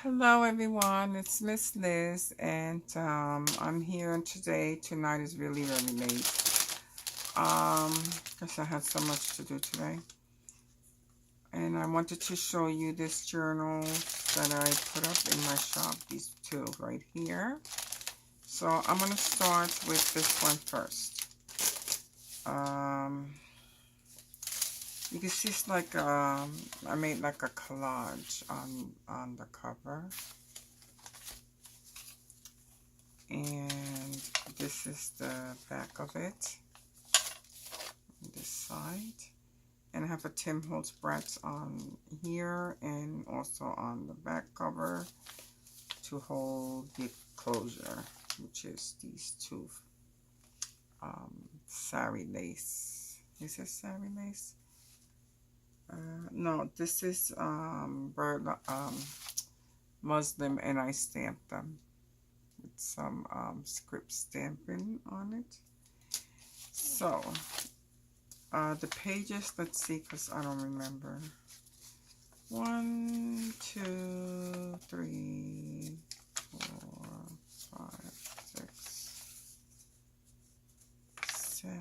Hello everyone, it's Miss Liz, and I'm here today. Tonight is really late because I had so much to do today, and I wanted to show you this journal that I put up in my shop, these two right here. So I'm going to start with this one first. You can see it's like I made like a collage on the cover. And this is the back of it on this side, and I have a Tim Holtz Bratz on here and also on the back cover to hold the closure, which is these two sari lace. Is this sari lace? No, this is muslin, and I stamped them with some script stamping on it. So the pages, let's see, because I don't remember. 1, 2, 3, 4, 5, 6, 7,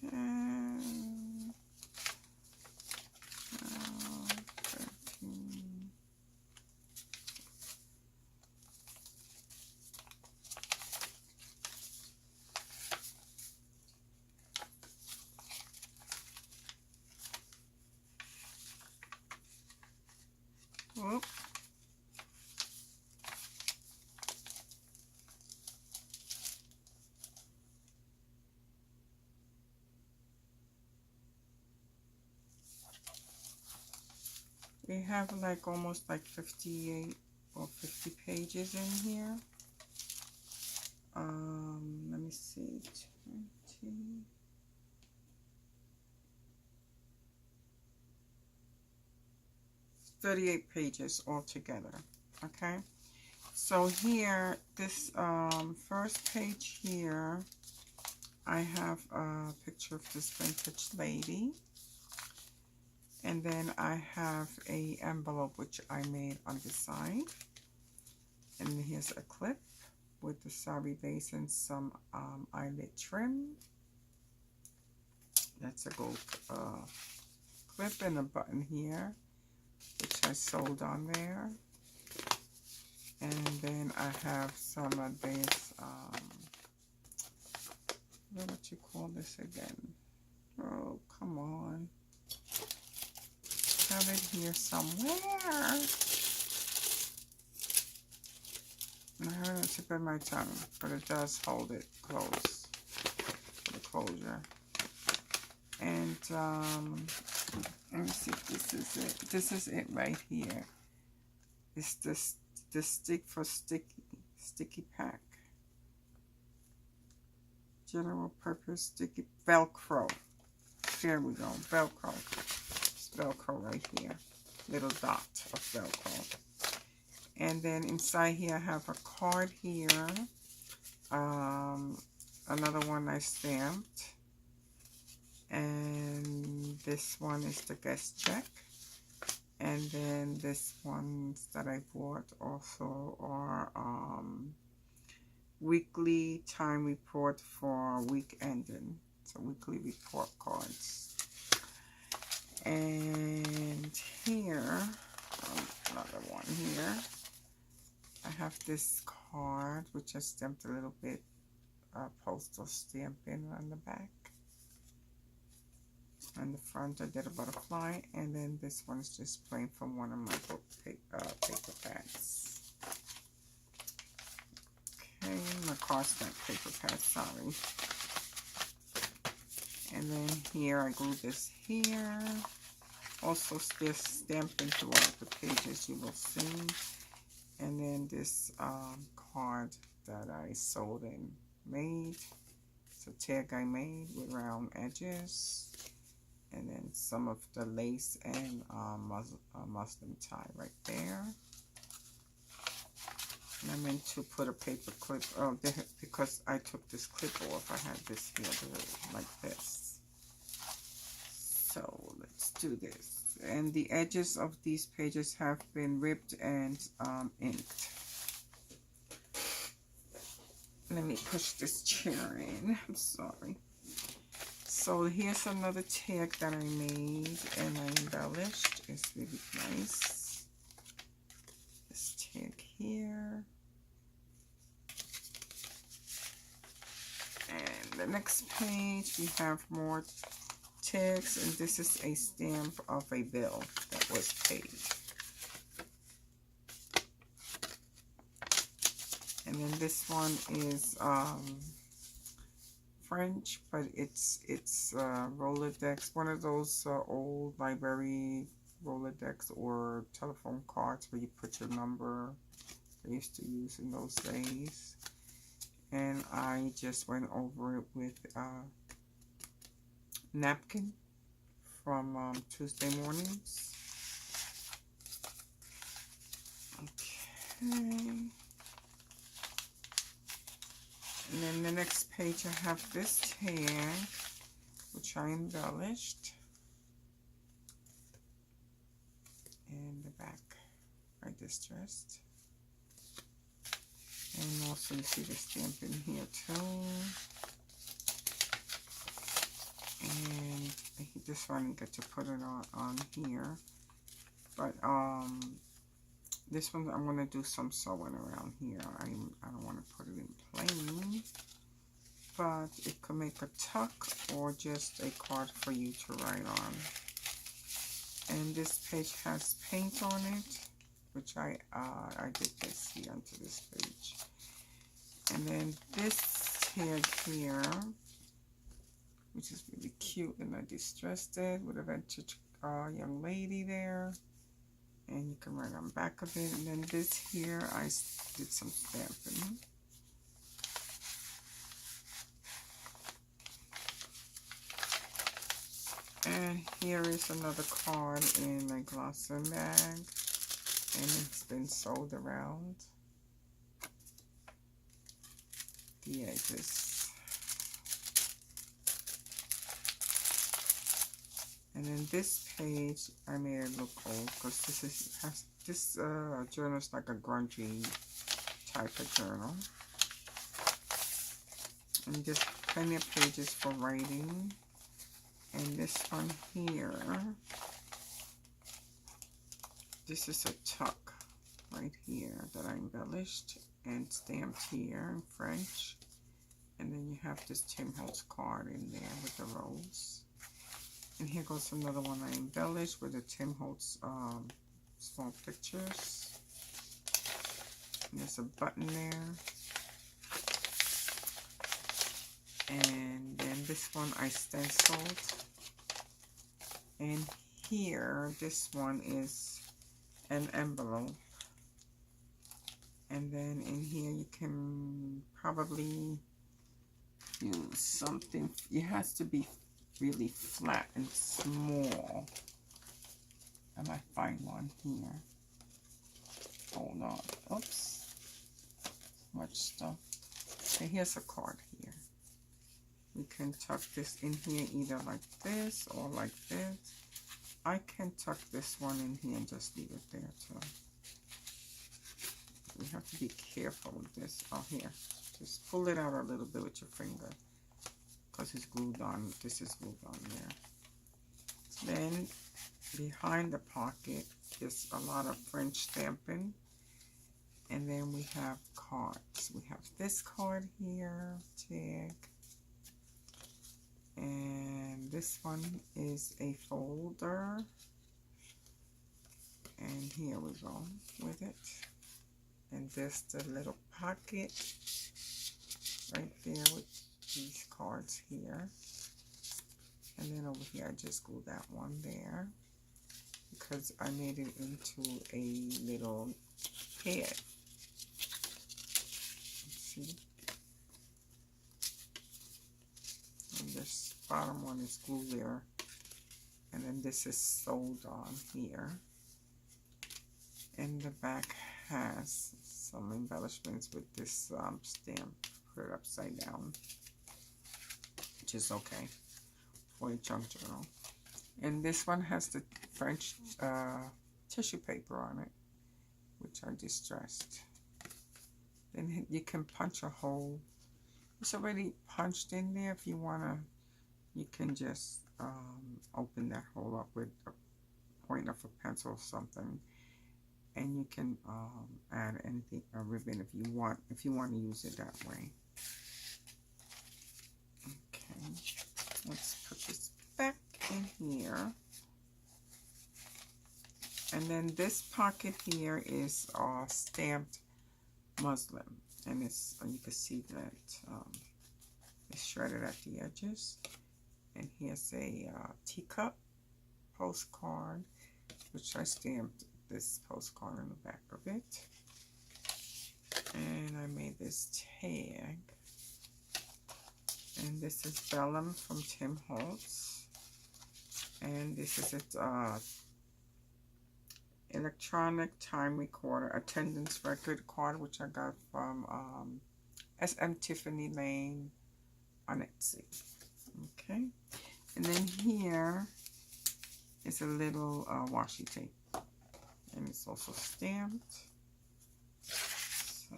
10, 12, 13. Whoop. We have like almost like 58 or 50 pages in here. Let me see, 20. 38 pages altogether. Okay, so here, this first page here, I have a picture of this vintage lady, and then I have a envelope which I made on the side, and here's a clip with the sari base and some eyelet trim. That's a gold clip, and a button here which I sewed on there. And then I have some of this, what you call this again? Oh, come on. I have it here somewhere. I have it on the tip of my tongue, but it does hold it close, the closure. And let me see if this is it. This is it right here. It's the stick for sticky pack. General purpose sticky Velcro. There we go. Velcro. It's Velcro right here. Little dot of Velcro. And then inside here I have a card here. Another one I stamped. And this one is the guest check. And then this ones that I bought also are weekly time report for week ending. So weekly report cards. And here, another one here. I have this card which I stamped a little bit postal stamping on the back. On the front I did a butterfly, and then this one is just plain from one of my book paper pads. Okay, my cardstock paper pad, sorry. And then here I glue this here. Also still stamping throughout the pages, you will see. And then this card that I sewed and made. It's a tag I made with round edges. And then some of the lace and muslin tie right there. And I meant to put a paper clip, because I took this clip off. I had this here like this. So let's let's do this. And the edges of these pages have been ripped and inked. Let me push this chair in. I'm sorry. So here's another tag that I made and I embellished. It's really nice. This tag here. And the next page we have more tags, and this is a stamp of a bill that was paid. And then this one is French, but it's Rolodex, one of those old library Rolodex or telephone cards where you put your number. They used to use in those days. And I just went over it with napkin from Tuesday mornings. Okay. And then the next page I have this tag, which I embellished. And the back I distressed. And also you see the stamp in here too. And this one I get to put it on here. But this one I'm gonna do some sewing around here. I don't want to put it in plain, but it could make a tuck or just a card for you to write on. And this page has paint on it, which I did this here onto this page. And then this tag here, which is really cute, and I distressed it with a vintage young lady there. And you can write on the back of it. And then this here, I did some stamping. And here is another card in a glossy bag. And it's been sewed around the edges. And then this page, I made it look old because this journal is like a grungy type of journal. And just plenty of pages for writing. And this one here, this is a tuck right here that I embellished and stamped here in French. And then you have this Tim Holtz card in there with the rose. And here goes another one I embellished with the Tim Holtz small pictures. And there's a button there. And then this one I stenciled. And here, this one is an envelope. And then in here you can probably use something. It has to be really flat and small. I might find one here. Hold on. Oops. Much stuff. Okay, here's a card here. You can tuck this in here either like this or like this. I can tuck this one in here and just leave it there too. You have to be careful with this. Oh, here. Just pull it out a little bit with your finger. Because it's glued on. This is glued on there. Then behind the pocket is a lot of French stamping. And then we have cards. We have this card here, tag. And this one is a folder. And here we go with it. And this the little pocket right there with these cards here. And then over here I just glued that one there because I made it into a little head. Let's see. And this bottom one is glued there. And then this is sewed on here. And the back has some embellishments with this stamp. Put it upside down, which is okay for a junk journal. And this one has the French tissue paper on it, which are distressed. Then you can punch a hole. It's already punched in there. If you want to, you can just open that hole up with a point of a pencil or something. And you can add anything, a ribbon, if you want to use it that way. Okay, let's put this back in here. And then this pocket here is stamped muslin, and it's, you can see that it's shredded at the edges. And here's a teacup postcard, which I stamped this postcard on the back of it. And I made this tag. And this is vellum from Tim Holtz. And this is its electronic time recorder, attendance record card, which I got from SM Tiffany Lane on Etsy. Okay. And then here is a little washi tape. And it's also stamped. So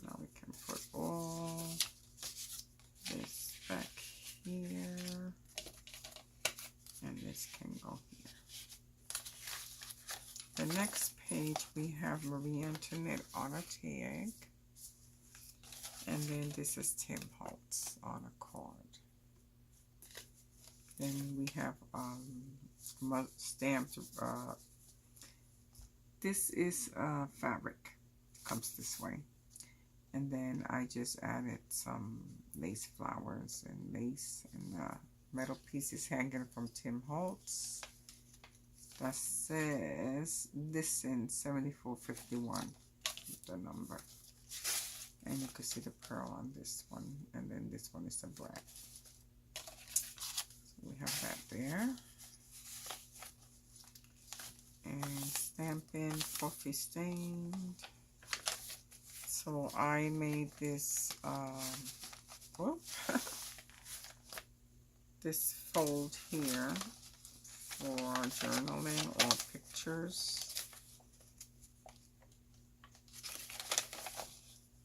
now we can put all this back here. And this can go here. The next page we have Marie Antoinette on a tag. And then this is Tim Holtz on a card. Then we have stamped, this is fabric, comes this way. And then I just added some lace flowers and lace and metal pieces hanging from Tim Holtz. That says this in 7451, the number. And you can see the pearl on this one, and then this one is the black. So we have that there. And stamping, coffee stained. So I made this, this fold here for journaling or pictures.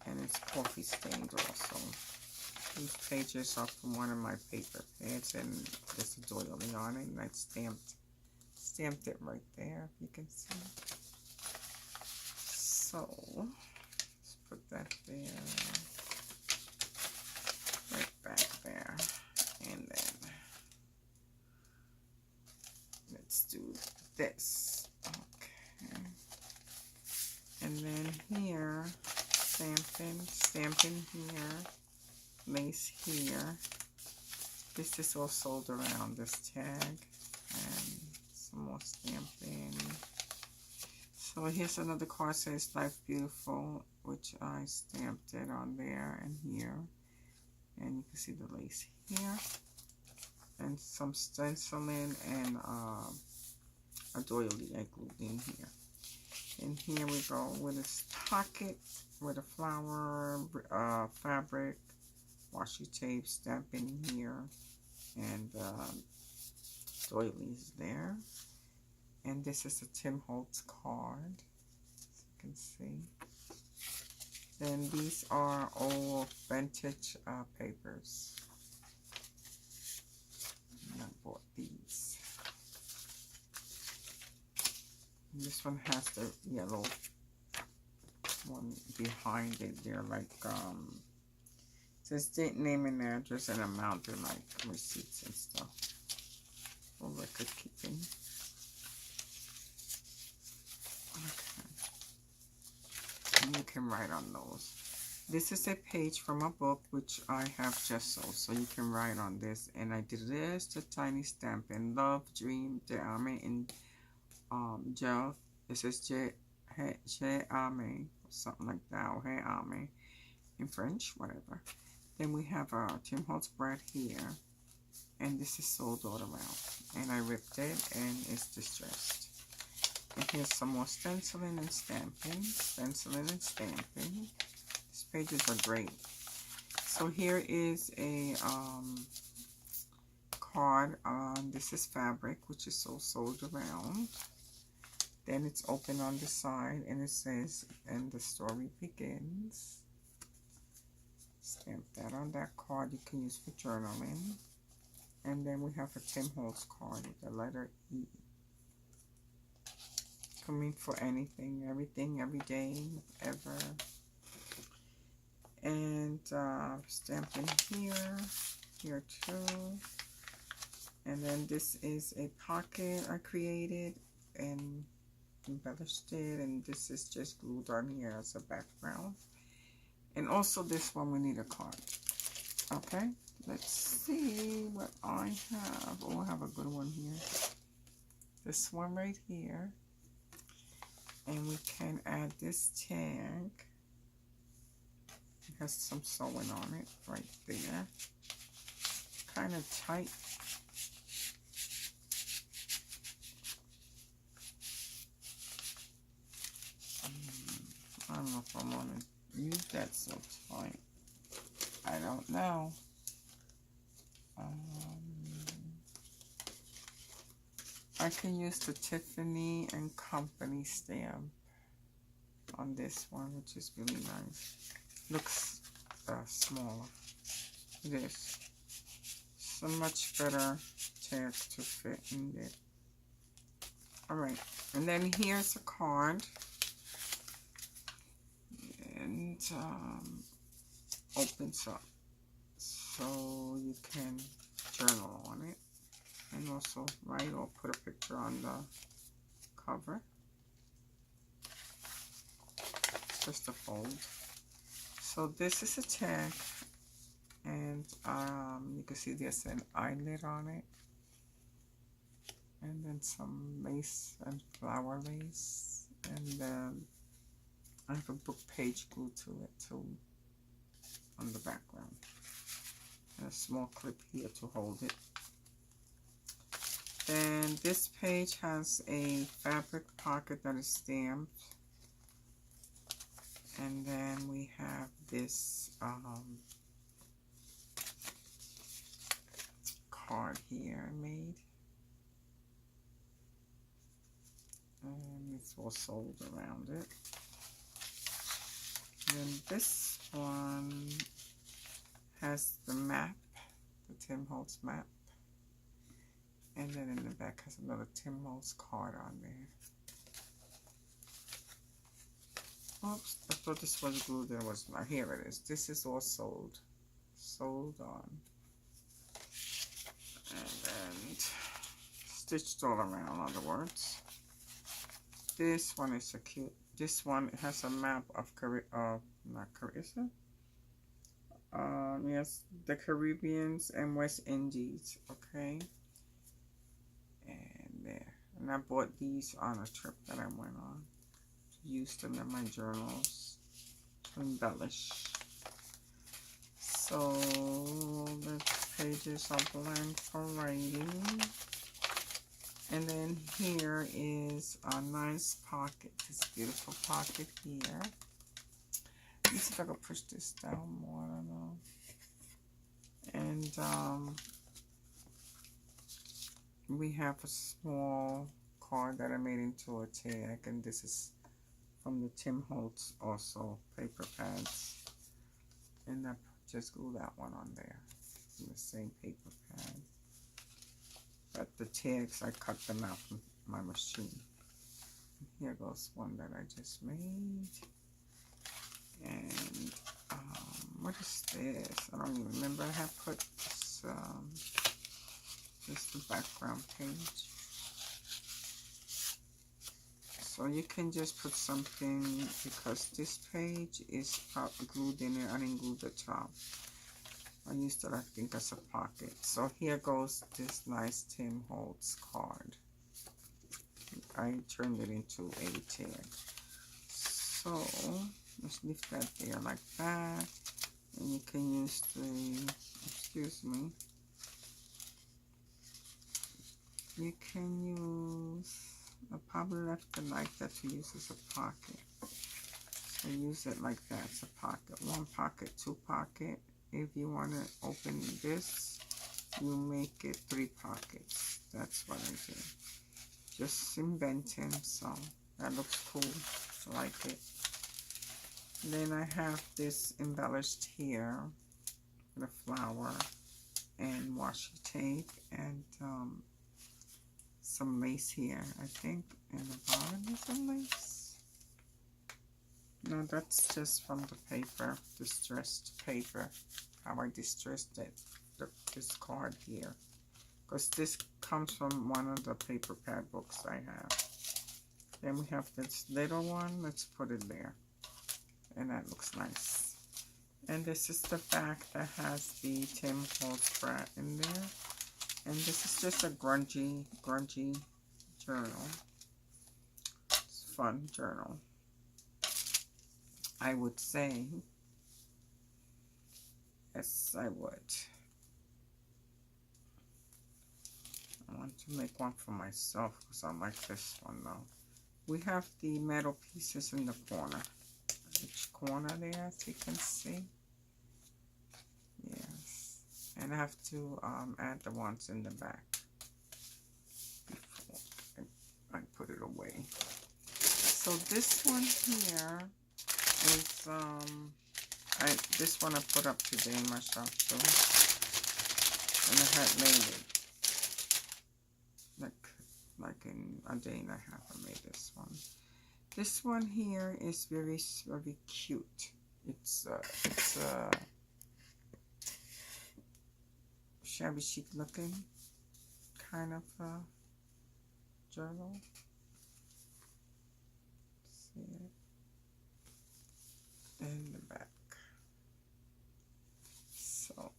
And it's coffee stained also. These pages are from one of my paper pads, and there's a doily on it, and I stamped it right there, if you can see. So let's put that there, right back there, and then let's do this. Okay, and then here, stamping here, lace here. This is all sold around, this tag, and some more stamping. So here's another card, says Life Beautiful, which I stamped it on there and here. And you can see the lace here. And some stenciling and a doily I glued in here. And here we go with this pocket with a flower, fabric, washi tape, stamping here, and doilies there. And this is a Tim Holtz card, as you can see. Then these are all vintage papers. And I bought these. And this one has the yellow one behind it. They're like says date, name, and address, and amount. They're like receipts and stuff for record keeping. Okay. And you can write on those. This is a page from a book which I have gesso, so you can write on this. And I did just a tiny stamp in Love, Dream, De Ame, in gel. It says Je Ame, something like that, or He Ame in French, whatever. Then we have Tim Holtz brand here, and this is sold all around. And I ripped it, and it's distressed. And here's some more stenciling and stamping, These pages are great. So here is a card. This is fabric, which is so sold around. Then it's open on the side, and it says, "And the story begins." Stamp that on that card. You can use for journaling. And then we have a Tim Holtz card with the letter E. Coming for anything, everything, every day, ever. And stamping here too. And then this is a pocket I created and embellished it. And this is just glued on here as a background. And also this one we need a card. Okay, let's see what I have. Oh, I have a good one here. This one right here. And we can add this tag. It has some sewing on it right there. Kind of tight. I don't know if I'm going to use that so tight. I don't know. I can use the Tiffany and Company stamp on this one, which is really nice. Looks smaller. It is. It's a much better tag to fit in there. Alright, and then here's a card. And opens up. So you can journal on it. And also write or put a picture on the cover. Just a fold. So this is a tag, and you can see there's an eyelid on it, and then some lace and flower lace, and then I have a book page glued to it too on the background, and a small clip here to hold it. And this page has a fabric pocket that is stamped. And then we have this card here made. And it's all sold around it. And this one has the map, the Tim Holtz map. And then in the back has another Tim Holtz card on there. Oops, I thought this was glued, there was not. Here it is. This is all sold. Sold on. And then stitched all around, in other words. This one is so cute. This one has a map of yes, the Caribbeans and West Indies. Okay. And there. And I bought these on a trip that I went on. Use them in my journals to embellish. So the pages are blank for writing. And then here is a nice pocket, this beautiful pocket here. Let me see if I can push this down more, I don't know. And we have a small card that I made into a tag, and this is from the Tim Holtz also paper pads, and I just glue that one on there in the same paper pad. But the tags, I cut them out from my machine. And here goes one that I just made. And what is this? I don't even remember. I have put this, just the background page. So you can just put something, because this page is glued in there. I didn't glue the top. I used it, I think, as a pocket. So here goes this nice Tim Holtz card. I turned it into a tag. So let's leave that there like that. And you can use the, excuse me, you can use, I probably left the knife that to use as a pocket. So use it like that, it's a pocket. One pocket, two pocket. If you want to open this you make it 3 pockets. That's what I did. Just inventing, so that looks cool. I like it. Then I have this embellished here with a flower and washi tape and some lace here, I think. And the bottom is some lace. No, that's just from the paper, distressed paper. How I distressed it, this card here. Because this comes from one of the paper pad books I have. Then we have this little one. Let's put it there. And that looks nice. And this is the back that has the Tim Holtz brat in there. And this is just a grungy journal. It's a fun journal, I would say. Yes, I would. I want to make one for myself because I like this one though. We have the metal pieces in the corner. Each corner there, as you can see. Yes. And I have to add the ones in the back before I put it away. So this one here is this one I put up today in my shop too. And I had made it. Like in a day and a half I made this one. This one here is very cute. It's shabby chic looking kind of journal. See it in the back. So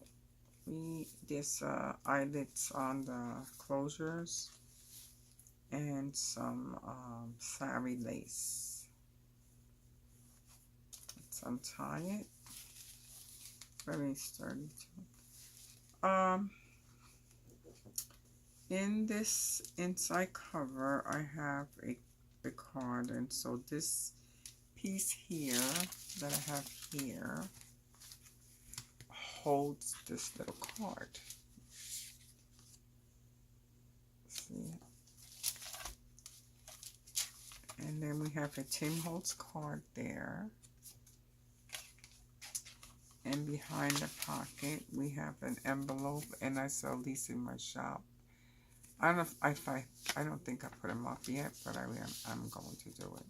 there's eyelets on the closures and some sari lace. Let's untie it. Very sturdy too. In this inside cover I have a card, and so this piece here that I have here holds this little card. See? And then we have a Tim Holtz card there. And behind the pocket, we have an envelope, and I sell these in my shop. I don't know if I don't think I put them up yet, but I'm going to do it.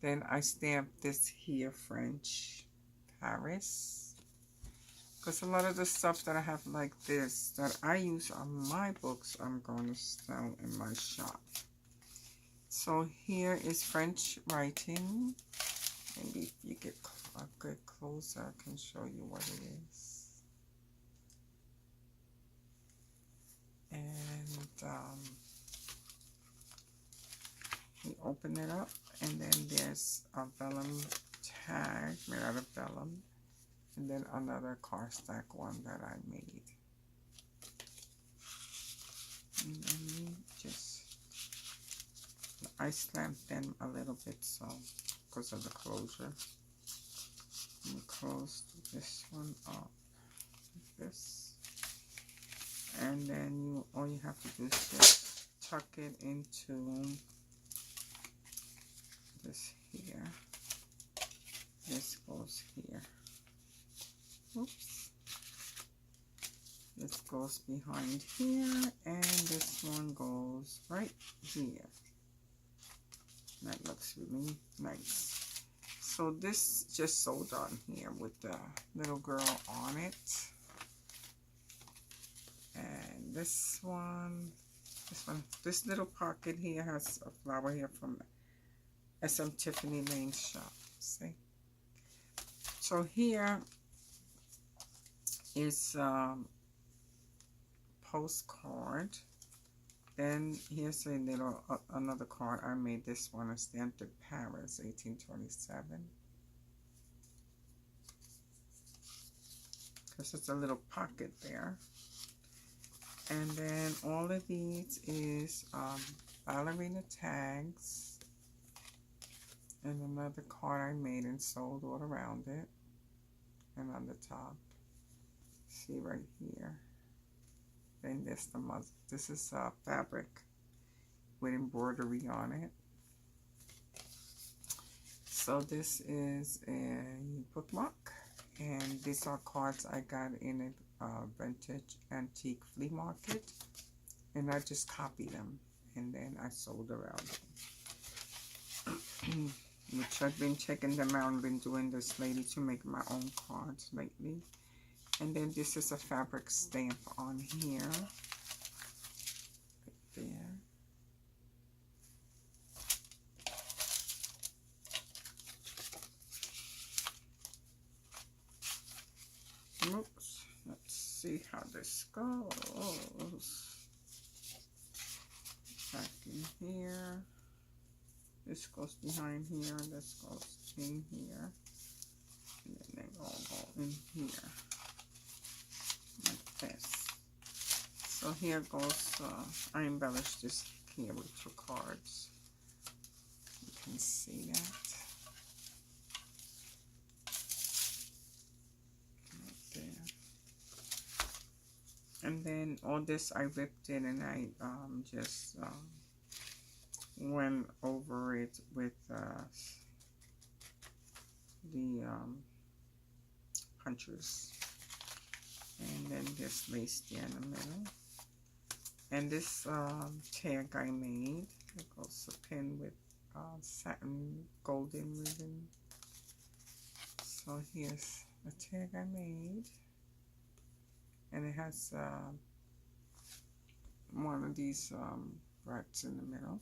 Then I stamped this here, French Paris. Because a lot of the stuff that I have like this, that I use on my books, I'm going to sell in my shop. So here is French writing. Maybe if you get a good closer, I can show you what it is. And we open it up, and then there's a vellum tag made out of vellum, and then another cardstock one that I made. And then I stamped them a little bit so because of the closure. And close this one up like this, and then all you have to do is just tuck it into this here. This goes here. Oops. This goes behind here, and this one goes right here. That looks really nice. So this just sewed on here with the little girl on it. And this little pocket here has a flower here from SM Tiffany Lane's shop. See? So here is postcard. Then here's a little another card. I made this one. I stamped it Paris, 1827. Because it's a little pocket there. And then all of these is ballerina tags. And another card I made and sewed all around it. And on the top. See right here. then this the muzzle. This is fabric with embroidery on it. So this is a bookmark, and these are cards I got in a vintage antique flea market, and I just copied them and then I sold around them. Which I've been checking them out and been doing this lately to make my own cards lately. And then this is a fabric stamp on here. Right there. Oops. Let's see how this goes. Back in here. This goes behind here. This goes in here. And then they all go in here. Like this. So here goes, I embellished this here with 2 cards. You can see that. And then all this I ripped it and I just went over it with the punchers. And then this lace there in the middle. And this tag I made, it goes a pin with satin golden ribbon. So here's the tag I made. And it has one of these rats in the middle.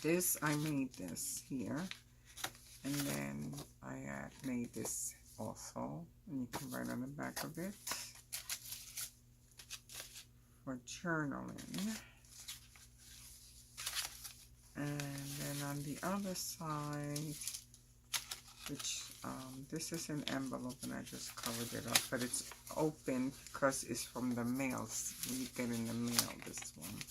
This, I made this here. And then I made this also. And you can write on the back of it. For journaling. And then on the other side, which this is an envelope and I just covered it up, but it's open because it's from the mail. You get in the mail, this one.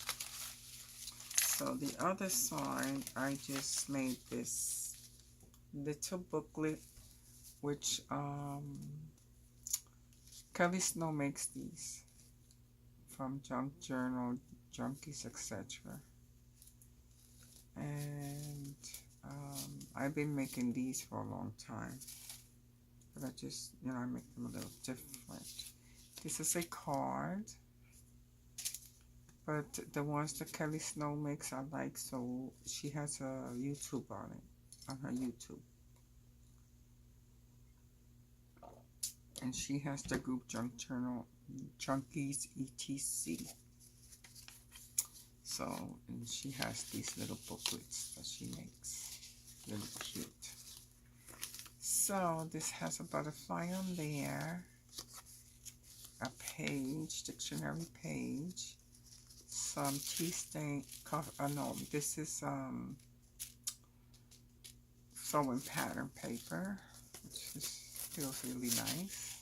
So the other side, I just made this little booklet, which Kelly Snow makes these from Junk Journal, Junkies, etc. And I've been making these for a long time, but I just, you know, I make them a little different. This is a card, but the ones that Kelly Snow makes I like, so she has a YouTube on it, on her YouTube. And she has the group Junk Journal, Junkies, etc. So, and she has these little booklets that she makes. Really cute. So this has a butterfly on there, a page, dictionary page, some tea stain, no, this is sewing pattern paper, which feels really nice,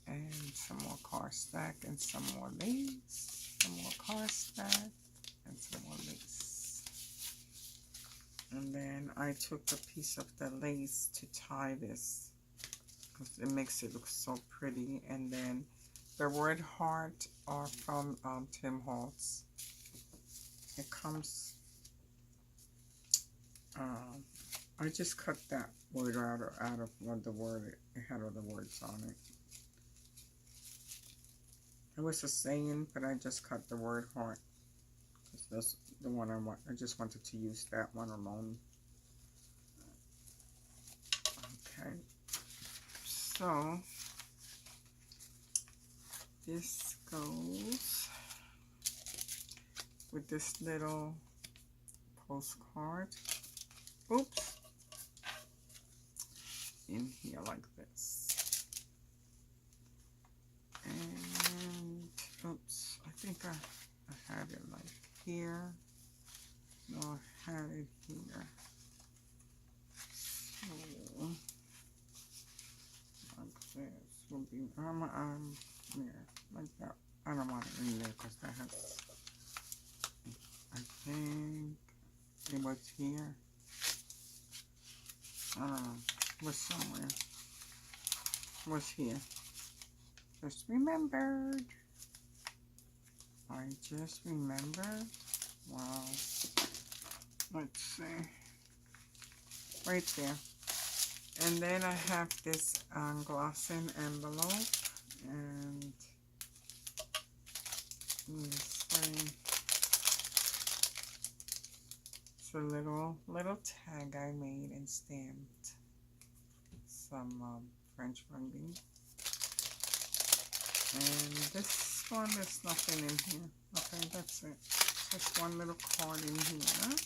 and some more cardstock and some more lace, some more cardstock and some more lace. And then I took a piece of the lace to tie this because it makes it look so pretty. And then the word heart are from Tim Holtz. It comes, I just cut that word out of what the word, it had other words on it. It was a saying, but I just cut the word heart. That's the one I want. I just wanted to use that one alone. Okay. So this goes with this little postcard. Oops. In here like this. And oops, I think I had it like here. No, I had it here. So like this will be there, like that. I don't want it in there because that has, I think it was here. I don't know, it was somewhere. It was here. just remembered. I just remembered. Wow. Let's see. Right there. And then I have this glossing envelope. And this way. It's a little tag I made and stamped. Some French Grungy. And this one, there's nothing in here. Okay, that's it. Just one little card in here.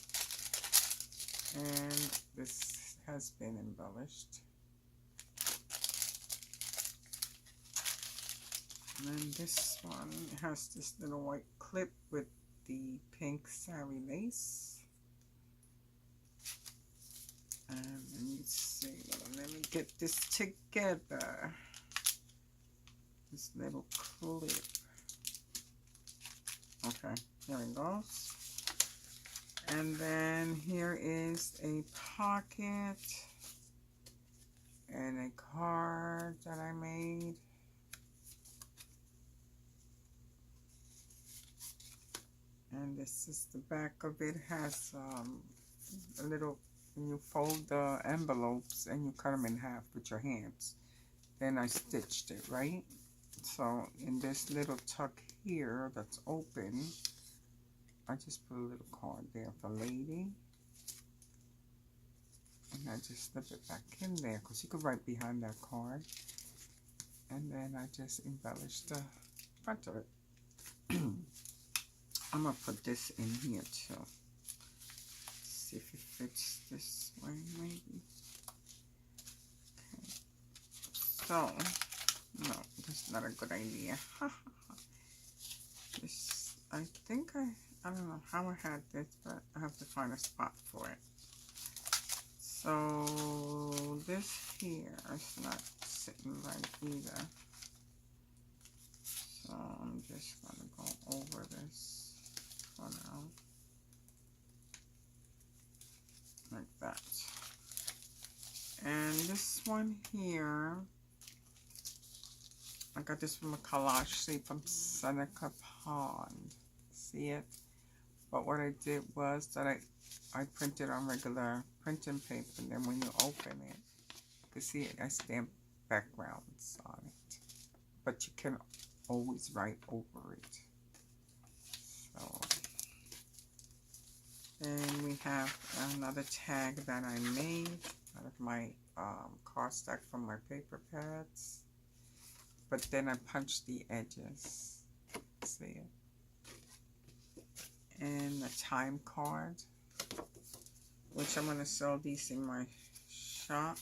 And this has been embellished. And then this one has this little white clip with the pink sari lace. And let me see, let me get this together. This little clip. Okay, here it goes. And then here is a pocket and a card that I made. And this is the back of it. Has a little, when you fold the envelopes and you cut them in half with your hands. Then I stitched it, right? So in this little tuck here that's open, I just put a little card there for lady. And I just slip it back in there because you could write behind that card. And then I just embellish the front of it. I'm going to put this in here too. See if it fits this way maybe. Okay. So, no, that's not a good idea. This, I think I don't know how I had this, but I have to find a spot for it. So this here is not sitting right either. So I'm just gonna go over this for now. Like that. And this one here, I got this from a collage sheet from Seneca Pond. See it? But what I did was that I printed on regular printing paper, and then when you open it, you can see it, I stamped backgrounds on it. But you can always write over it. So, and we have another tag that I made out of my cardstock from my paper pads. But then I punched the edges. See it? And a time card, which I'm going to sell these in my shop.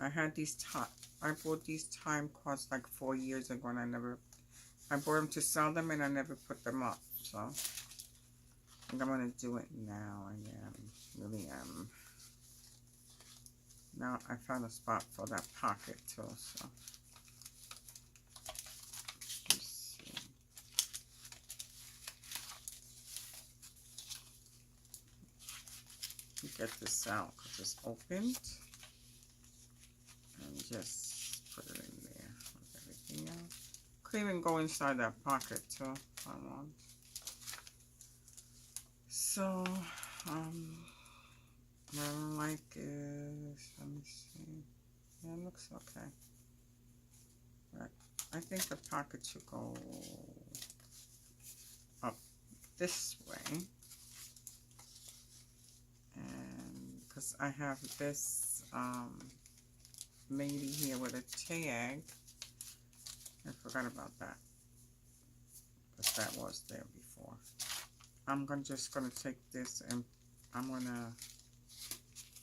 I had these I bought these time cards like 4 years ago, and I bought them to sell them, and I never put them up. So I think I'm going to do it now. I really am. Now I found a spot for that pocket too. So let's see. Get this out because it's opened. And just put it in there with everything else. Could even go inside that pocket too if I want. So, what I like is, let me see. Yeah, it looks okay. But I think the pocket should go up this way. And because I have this lady here with a tag. I forgot about that. Because that was there before. I'm just gonna take this and I'm gonna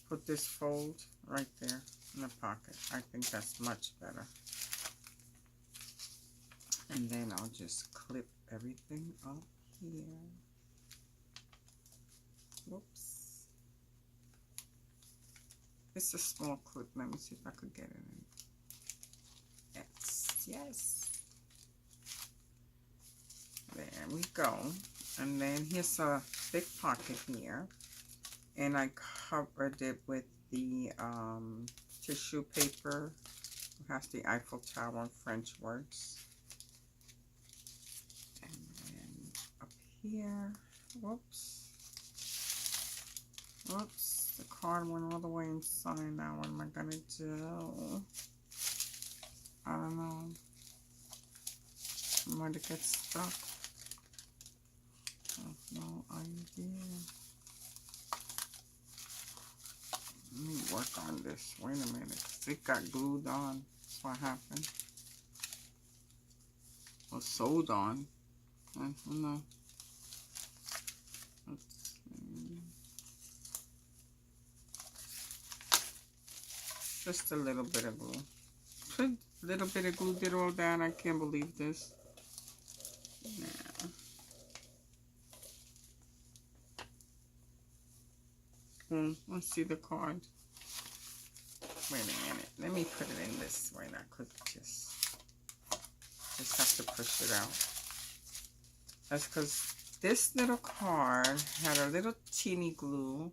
put this fold right there in the pocket. I think that's much better. And then I'll just clip everything up here. Whoops. It's a small clip. Let me see if I could get it in. Yes. There we go. And then here's a big pocket here. And I covered it with the tissue paper It has the Eiffel Tower and French words. And then up here, whoops, the card went all the way inside. Now what am I gonna do? I don't know. I might get stuck. I have no idea. Let me work on this. Wait a minute. It got glued on. That's what happened. Or sewed on. I don't know. Let's see. Just a little bit of glue. A little bit of glue did all that. I can't believe this. Yeah. Let's see the card. Wait a minute. Let me put it in this way. I could just have to push it out. That's because this little card had a little teeny glue.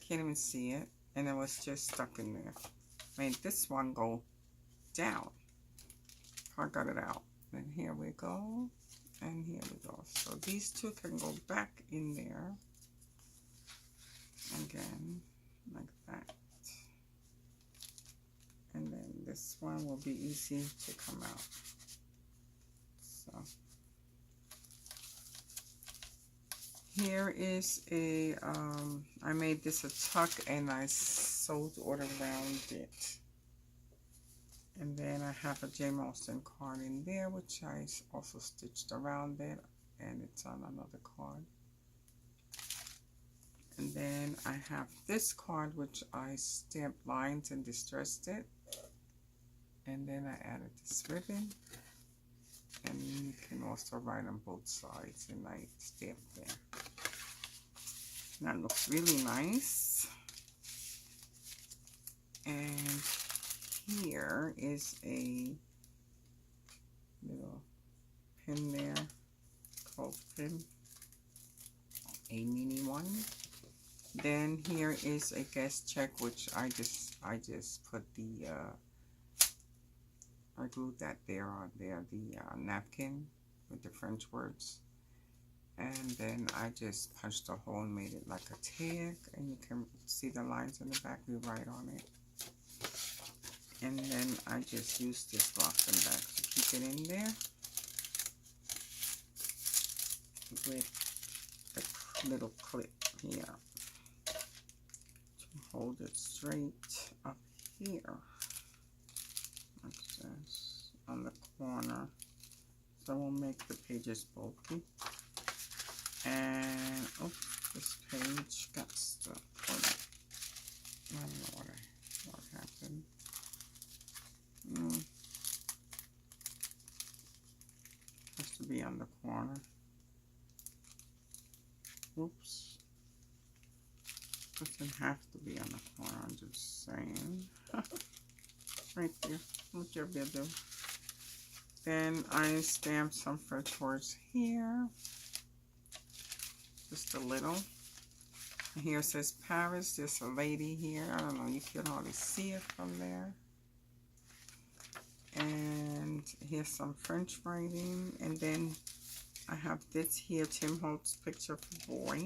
Can't even see it. And it was just stuck in there. Made this one go down. I got it out. And here we go. And here we go. So these two can go back in there. Again, like that. And then this one will be easy to come out. So here is a, I made this a tuck and I sewed all around it. And then I have a Jane Austen card in there, which I also stitched around it, and it's on another card. And then I have this card, which I stamped lines and distressed it. And then I added this ribbon. And you can also write on both sides, and I stamped there. That looks really nice. And here is a little pin there, called pin, a mini one. Then here is a guest check, which I just put the I glued that there on there, the napkin with the French words, and then I just punched a hole and made it like a tag, and you can see the lines in the back. We write on it. And then I just used this blocking bag to keep it in there with a little clip here to hold it straight up here, like this, on the corner. So we'll make the pages bulky. And oh, this page got stuck. I don't know what happened. Has to be on the corner. Whoops. Doesn't have to be on the corner, I'm just saying. Right there. Whichever you do. Then I stamped some French words here. Just a little. And here it says Paris. There's a lady here. I don't know, you can hardly see it from there. And here's some French writing. And then I have this here, Tim Holtz picture of a boy.